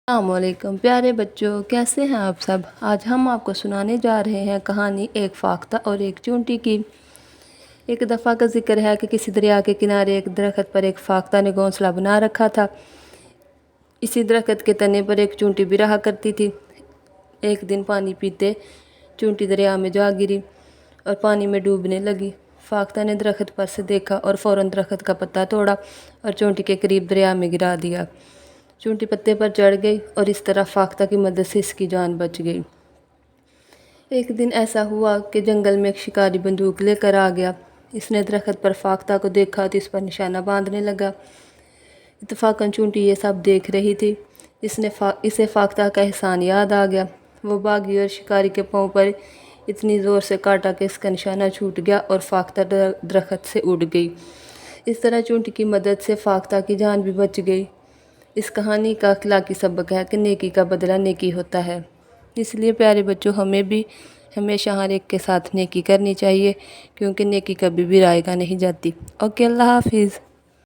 السلام علیکم پیارے بچوں، کیسے ہیں آپ سب؟ آج ہم آپ کو سنانے جا رہے ہیں کہانی ایک فاختہ اور ایک چونٹی کی۔ ایک دفعہ کا ذکر ہے کہ کسی دریا کے کنارے ایک درخت پر ایک فاختہ نے گھونسلہ بنا رکھا تھا۔ اسی درخت کے تنے پر ایک چونٹی بھی رہا کرتی تھی۔ ایک دن پانی پیتے چونٹی دریا میں جا گری اور پانی میں ڈوبنے لگی۔ فاختہ نے درخت پر سے دیکھا اور فوراً درخت کا پتا توڑا اور چونٹی کے قریب دریا میں گرا دیا۔ چونٹی پتے پر چڑھ گئی اور اس طرح فاختہ کی مدد سے اس کی جان بچ گئی۔ ایک دن ایسا ہوا کہ جنگل میں ایک شکاری بندوق لے کر آ گیا۔ اس نے درخت پر فاختہ کو دیکھا تو اس پر نشانہ باندھنے لگا۔ اتفاقاً چونٹی یہ سب دیکھ رہی تھی۔ اسے فاختہ کا احسان یاد آ گیا۔ وہ بھاگی اور شکاری کے پاؤں پر اتنی زور سے کاٹا کہ اس کا نشانہ چھوٹ گیا اور فاختہ درخت سے اڑ گئی۔ اس طرح چونٹی کی مدد سے فاختہ کی جان بھی بچ گئی۔ اس کہانی کا اخلاقی سبق ہے کہ نیکی کا بدلہ نیکی ہوتا ہے۔ اس لیے پیارے بچوں، ہمیں بھی ہمیشہ ہر ایک کے ساتھ نیکی کرنی چاہیے، کیونکہ نیکی کبھی بھی رائیگاں نہیں جاتی۔ اوکے، اللہ حافظ۔